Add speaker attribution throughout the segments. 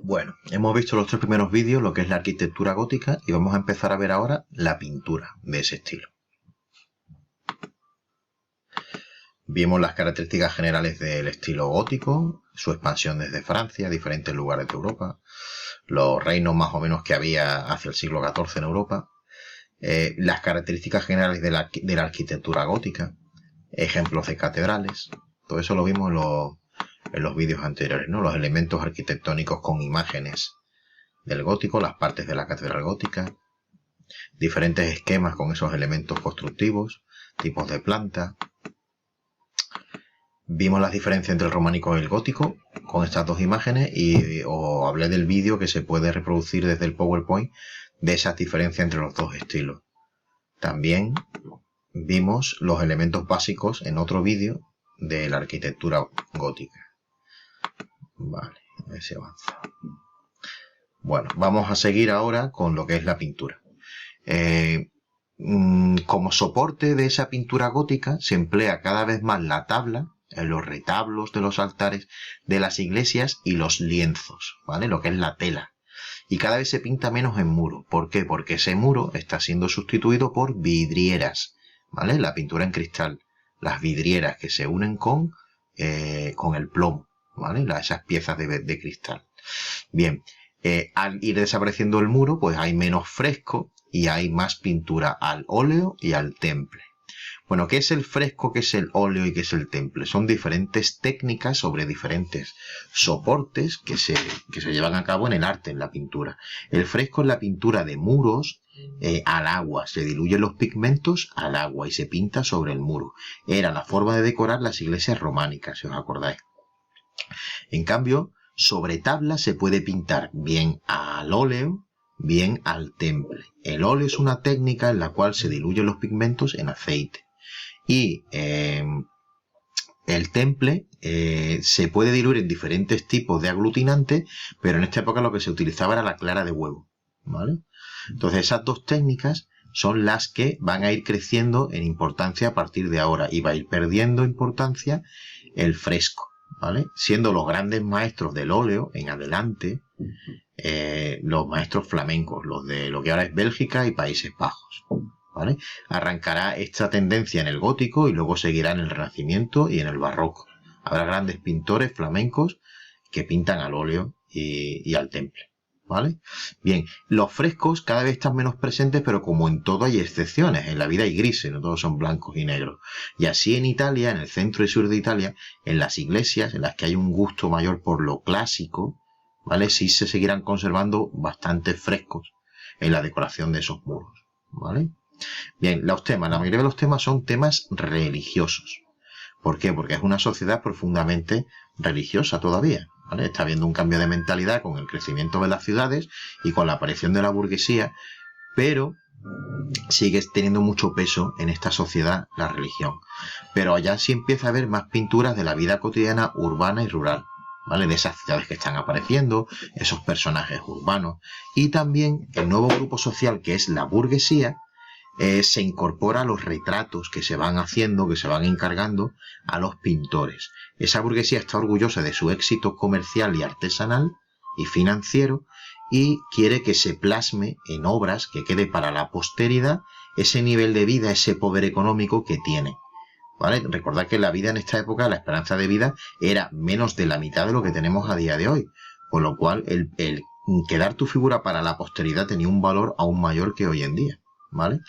Speaker 1: Bueno, hemos visto los tres primeros vídeos, lo que es la arquitectura gótica, y vamos a empezar a ver ahora la pintura de ese estilo. Vimos las características generales del estilo gótico, su expansión desde Francia a diferentes lugares de Europa, los reinos más o menos que había hacia el siglo XIV en Europa, las características generales de la arquitectura gótica, ejemplos de catedrales, todo eso lo vimos en los vídeos anteriores, ¿no? Los elementos arquitectónicos con imágenes del gótico, las partes de la catedral gótica, diferentes esquemas con esos elementos constructivos, tipos de planta. Vimos las diferencias entre el románico y el gótico con estas dos imágenes y os hablé del vídeo que se puede reproducir desde el PowerPoint de esas diferencias entre los dos estilos. También vimos los elementos básicos en otro vídeo de la arquitectura gótica. Vale, a ver si avanza. Bueno, vamos a seguir ahora con lo que es la pintura. Como soporte de esa pintura gótica se emplea cada vez más la tabla en los retablos de los altares de las iglesias y los lienzos, ¿vale? Lo que es la tela. Y cada vez se pinta menos en muro. ¿Por qué? Porque ese muro está siendo sustituido por vidrieras, ¿vale? La pintura en cristal. Las vidrieras que se unen con el plomo, ¿vale? Esas piezas de cristal. Bien, al ir desapareciendo el muro, pues hay menos fresco y hay más pintura al óleo y al temple. Bueno, ¿qué es el fresco, qué es el óleo y qué es el temple? Son diferentes técnicas sobre diferentes soportes que se llevan a cabo en el arte, en la pintura. El fresco es la pintura de muros al agua. Se diluyen los pigmentos al agua y se pinta sobre el muro. Era la forma de decorar las iglesias románicas, si os acordáis. En cambio, sobre tabla se puede pintar bien al óleo, bien al temple. El óleo es una técnica en la cual se diluyen los pigmentos en aceite. Y el temple se puede diluir en diferentes tipos de aglutinantes, pero en esta época lo que se utilizaba era la clara de huevo, ¿vale? Entonces esas dos técnicas son las que van a ir creciendo en importancia a partir de ahora y va a ir perdiendo importancia el fresco, ¿vale? Siendo los grandes maestros del óleo en adelante los maestros flamencos, los de lo que ahora es Bélgica y Países Bajos, ¿vale? Arrancará esta tendencia en el gótico y luego seguirá en el Renacimiento y en el Barroco. Habrá grandes pintores flamencos que pintan al óleo y al temple, ¿vale? Bien, los frescos cada vez están menos presentes, pero como en todo hay excepciones. En la vida hay grises, no todos son blancos y negros. Y así en Italia, en el centro y sur de Italia, en las iglesias en las que hay un gusto mayor por lo clásico, ¿vale? Sí se seguirán conservando bastantes frescos en la decoración de esos muros, ¿vale? Bien, los temas, la mayoría de los temas son temas religiosos. ¿Por qué? Porque es una sociedad profundamente religiosa todavía, ¿vale? Está habiendo un cambio de mentalidad con el crecimiento de las ciudades y con la aparición de la burguesía, pero sigue teniendo mucho peso en esta sociedad la religión. Pero allá sí empieza a haber más pinturas de la vida cotidiana urbana y rural, ¿vale? De esas ciudades que están apareciendo, esos personajes urbanos. Y también el nuevo grupo social que es la burguesía, se incorpora a los retratos que se van haciendo, que se van encargando a los pintores. Esa burguesía está orgullosa de su éxito comercial y artesanal y financiero y quiere que se plasme en obras, que quede para la posteridad ese nivel de vida, ese poder económico que tiene, ¿vale? Recordad que la vida en esta época, la esperanza de vida era menos de la mitad de lo que tenemos a día de hoy, con lo cual el quedar tu figura para la posteridad tenía un valor aún mayor que hoy en día, ¿vale?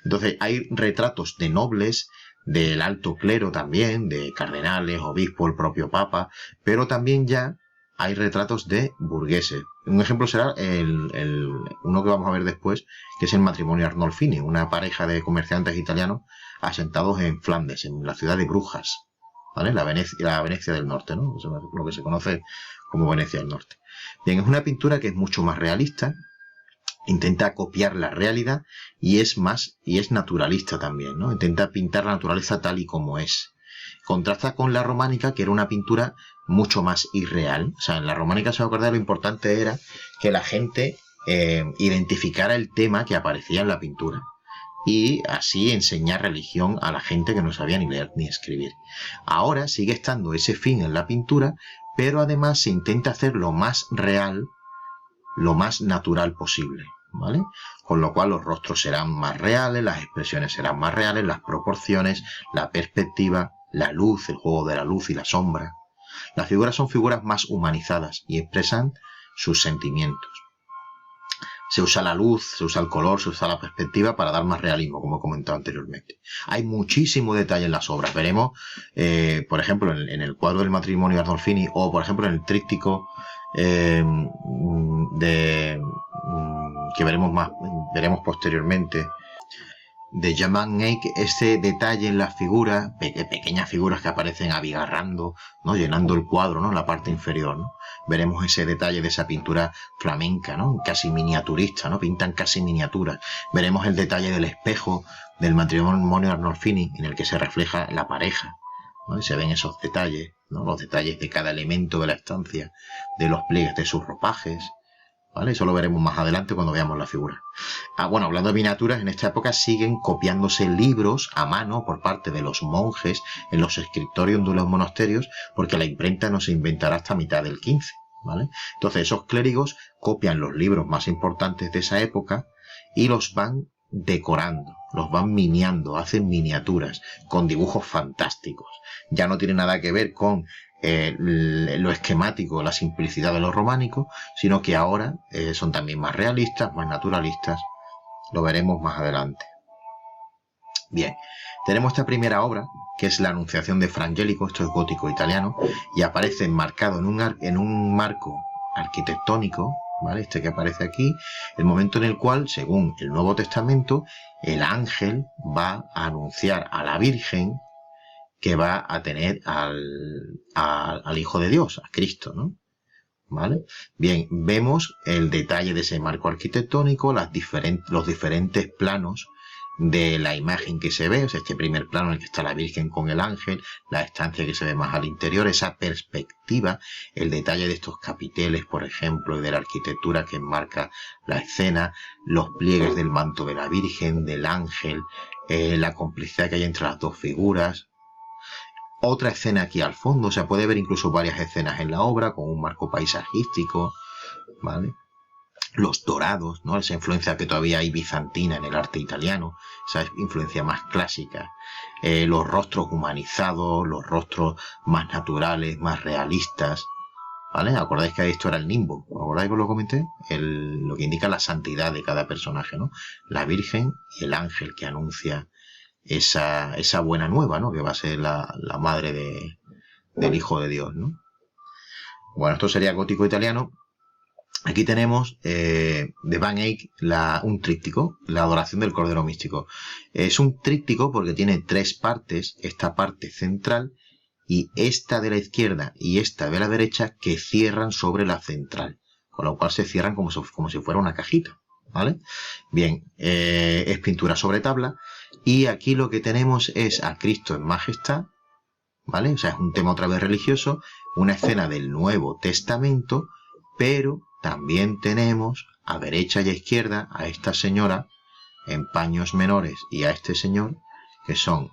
Speaker 1: Entonces hay retratos de nobles, del alto clero también, de cardenales, obispos, el propio papa, pero también ya hay retratos de burgueses. Un ejemplo será uno que vamos a ver después, que es el matrimonio Arnolfini, una pareja de comerciantes italianos asentados en Flandes, en la ciudad de Brujas, ¿vale? La Venecia del Norte, ¿no? Lo que se conoce como Venecia del Norte. Bien, es una pintura que es mucho más realista, intenta copiar la realidad y es naturalista también, ¿no? Intenta pintar la naturaleza tal y como es. Contrasta con la románica, que era una pintura mucho más irreal. O sea, en la románica, se me acuerda, lo importante era que la gente identificara el tema que aparecía en la pintura y así enseñar religión a la gente que no sabía ni leer ni escribir. Ahora sigue estando ese fin en la pintura, pero además se intenta hacer lo más real lo más natural posible, ¿vale? Con lo cual los rostros serán más reales, las expresiones serán más reales, las proporciones, la perspectiva, la luz, el juego de la luz y la sombra. Las figuras son figuras más humanizadas y expresan sus sentimientos. Se usa la luz, se usa el color, se usa la perspectiva para dar más realismo, como he comentado anteriormente. Hay muchísimo detalle en las obras. Veremos, por ejemplo, en el cuadro del matrimonio de Arnolfini, o por ejemplo en el tríptico que veremos posteriormente, de Jan van Eyck, este detalle en las figuras, pequeñas figuras que aparecen abigarrando, ¿no? Llenando el cuadro, ¿no? En la parte inferior, ¿no? Veremos ese detalle de esa pintura flamenca, ¿no? Casi miniaturista, ¿no? Pintan casi miniaturas. Veremos el detalle del espejo del matrimonio Arnolfini, en el que se refleja la pareja, ¿no? Y se ven esos detalles, ¿no? Los detalles de cada elemento de la estancia, de los pliegues de sus ropajes, ¿vale? Eso lo veremos más adelante cuando veamos la figura. Bueno, hablando de miniaturas, en esta época siguen copiándose libros a mano por parte de los monjes en los escritorios de los monasterios, porque la imprenta no se inventará hasta mitad del 15, ¿vale? Entonces esos clérigos copian los libros más importantes de esa época y los van decorando, los van miniando, hacen miniaturas con dibujos fantásticos. Ya no tiene nada que ver con lo esquemático, la simplicidad de lo románico, sino que ahora son también más realistas, más naturalistas. Lo veremos más adelante. Bien, tenemos esta primera obra, que es la Anunciación de Fra Angelico, esto es gótico italiano, y aparece enmarcado en un marco arquitectónico, ¿vale? Este que aparece aquí, el momento en el cual, según el Nuevo Testamento, el ángel va a anunciar a la Virgen que va a tener al Hijo de Dios, a Cristo, ¿no? ¿Vale? Bien, vemos el detalle de ese marco arquitectónico, los diferentes planos de la imagen que se ve, o sea, este primer plano en el que está la Virgen con el ángel, la estancia que se ve más al interior, esa perspectiva, el detalle de estos capiteles, por ejemplo, y de la arquitectura que enmarca la escena, los pliegues del manto de la Virgen, del ángel, la complicidad que hay entre las dos figuras. Otra escena aquí al fondo, o sea, puede ver incluso varias escenas en la obra con un marco paisajístico, ¿vale? Los dorados, ¿no? Esa influencia que todavía hay bizantina en el arte italiano, esa influencia más clásica. Los rostros humanizados, los rostros más naturales, más realistas, ¿vale? ¿Acordáis que esto era el nimbo? ¿Acordáis que os lo comenté? Lo que indica la santidad de cada personaje, ¿no? La Virgen y el ángel que anuncia esa buena nueva, ¿no? Que va a ser la madre del Hijo de Dios, ¿no? Bueno, esto sería gótico italiano. Aquí tenemos de Van Eyck un tríptico, la adoración del Cordero Místico. Es un tríptico porque tiene 3 partes, esta parte central y esta de la izquierda y esta de la derecha que cierran sobre la central, con lo cual se cierran como si fuera una cajita, ¿vale? Bien, es pintura sobre tabla y aquí lo que tenemos es a Cristo en majestad, ¿vale? O sea, es un tema otra vez religioso, una escena del Nuevo Testamento, pero también tenemos a derecha y a izquierda a esta señora en paños menores y a este señor que son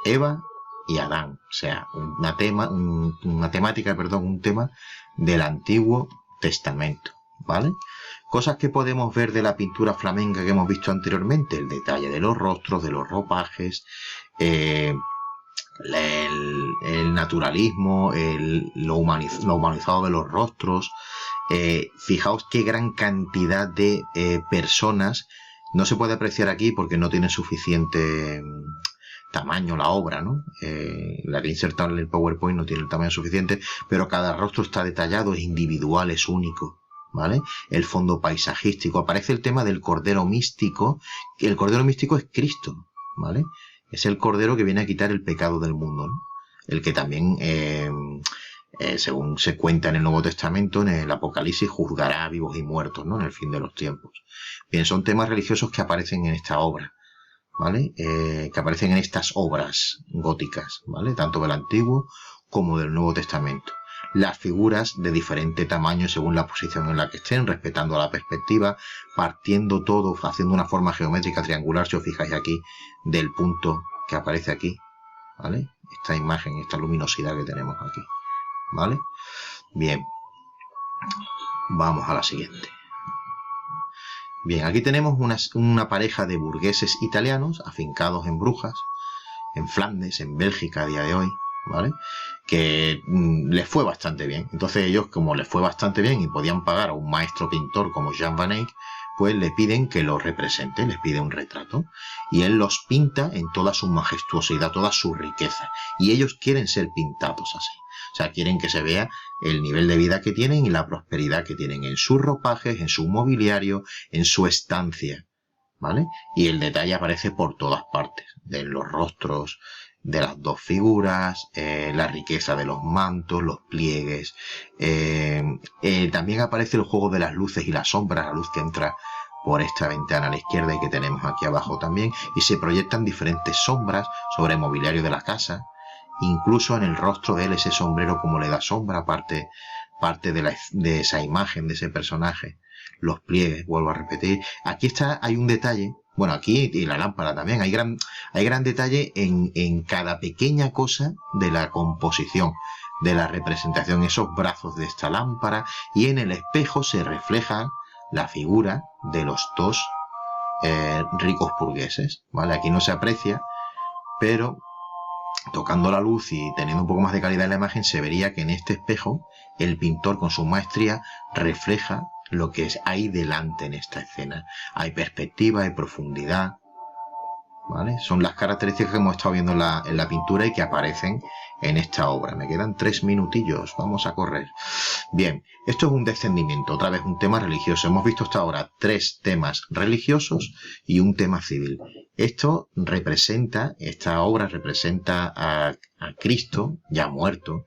Speaker 1: Eva y Adán, o sea, un tema del Antiguo Testamento, ¿vale? Cosas que podemos ver de la pintura flamenca que hemos visto anteriormente, el detalle de los rostros, de los ropajes, el naturalismo, lo humanizado de los rostros. Fijaos qué gran cantidad de personas, no se puede apreciar aquí porque no tiene suficiente tamaño la obra, ¿no? La que he insertado en el PowerPoint no tiene el tamaño suficiente, pero cada rostro está detallado, es individual, es único, ¿vale? El fondo paisajístico, aparece el tema del Cordero Místico, que el Cordero Místico es Cristo, ¿vale? Es el Cordero que viene a quitar el pecado del mundo, ¿no? El que también, según se cuenta en el Nuevo Testamento, en el Apocalipsis, juzgará a vivos y muertos, ¿no? En el fin de los tiempos. Bien, son temas religiosos que aparecen en esta obra, ¿vale? Que aparecen en estas obras góticas, ¿vale? Tanto del Antiguo como del Nuevo Testamento. Las figuras de diferente tamaño según la posición en la que estén, respetando la perspectiva, partiendo todo, haciendo una forma geométrica triangular, si os fijáis aquí, del punto que aparece aquí, ¿vale? Esta imagen, esta luminosidad que tenemos aquí, ¿vale? Bien, vamos a la siguiente. Bien, aquí tenemos una pareja de burgueses italianos afincados en Brujas, en Flandes, en Bélgica a día de hoy, ¿vale? Que les fue bastante bien. Entonces ellos, como les fue bastante bien y podían pagar a un maestro pintor como Jan van Eyck, pues le piden que los represente, les pide un retrato. Y él los pinta en toda su majestuosidad, toda su riqueza. Y ellos quieren ser pintados así. O sea, quieren que se vea el nivel de vida que tienen y la prosperidad que tienen en sus ropajes, en su mobiliario, en su estancia, ¿vale? Y el detalle aparece por todas partes, en los rostros de las dos figuras, la riqueza de los mantos, los pliegues. También aparece el juego de las luces y las sombras, la luz que entra por esta ventana a la izquierda y que tenemos aquí abajo también, y se proyectan diferentes sombras sobre el mobiliario de la casa. Incluso en el rostro de él, ese sombrero como le da sombra, parte de esa imagen, de ese personaje. Los pliegues, vuelvo a repetir. Aquí hay un detalle, bueno, aquí y la lámpara también, hay gran detalle en cada pequeña cosa de la composición, de la representación, esos brazos de esta lámpara, y en el espejo se refleja la figura de los dos ricos burgueses, ¿vale? Aquí no se aprecia, pero tocando la luz y teniendo un poco más de calidad en la imagen, se vería que en este espejo el pintor con su maestría refleja lo que hay delante en esta escena. Hay perspectiva, hay profundidad, ¿vale? Son las características que hemos estado viendo en la pintura y que aparecen en esta obra. Me quedan 3 minutillos, vamos a correr. Bien, esto es un descendimiento, otra vez un tema religioso. Hemos visto hasta ahora 3 temas religiosos y un tema civil. Esta obra representa a Cristo ya muerto,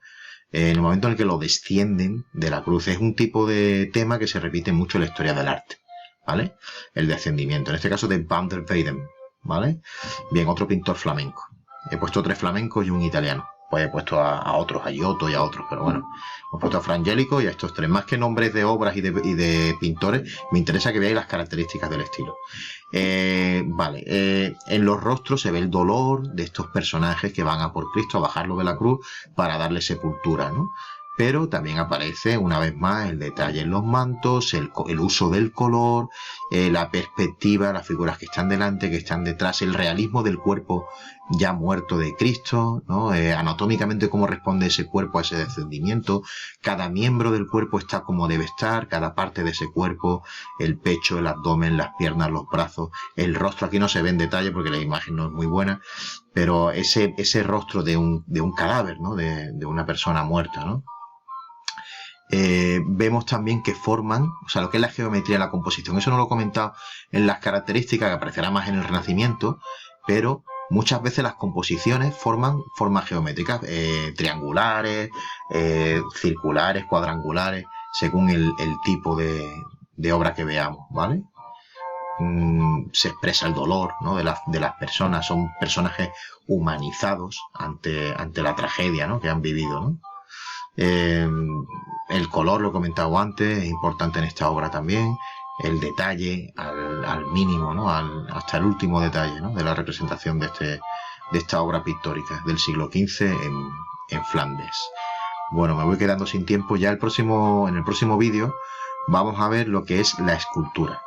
Speaker 1: en el momento en el que lo descienden de la cruz. Es un tipo de tema que se repite mucho en la historia del arte, ¿vale? El descendimiento, en este caso de Van der Weyden, ¿vale? Bien, otro pintor flamenco. He puesto 3 flamencos y un italiano. Pues he puesto a otros, a Giotto y a otros, pero bueno, hemos puesto a Frangélico y a estos 3. Más que nombres de obras y de pintores, me interesa que veáis las características del estilo. En los rostros se ve el dolor de estos personajes que van a por Cristo, a bajarlo de la cruz para darle sepultura, ¿no? Pero también aparece una vez más el detalle en los mantos, el uso del color, la perspectiva, las figuras que están delante, que están detrás, el realismo del cuerpo ya muerto de Cristo, ¿no? Anatómicamente cómo responde ese cuerpo a ese descendimiento. Cada miembro del cuerpo está como debe estar, cada parte de ese cuerpo, el pecho, el abdomen, las piernas, los brazos, el rostro. Aquí no se ve en detalle porque la imagen no es muy buena, pero ese rostro de un cadáver, ¿no? De una persona muerta, ¿no? Vemos también que forman, o sea, lo que es la geometría de la composición. Eso no lo he comentado en las características, que aparecerá más en el Renacimiento, pero muchas veces las composiciones forman formas geométricas, triangulares, circulares, cuadrangulares, según el tipo de obra que veamos, ¿vale? Se expresa el dolor, ¿no? de las personas. Son personajes humanizados ante la tragedia, ¿no? que han vivido, ¿no? El color, lo he comentado antes, es importante en esta obra también. El detalle al mínimo, ¿no? Hasta el último detalle, ¿no? de la representación de esta obra pictórica del siglo XV en Flandes. Bueno, me voy quedando sin tiempo. Ya en el próximo vídeo vamos a ver lo que es la escultura.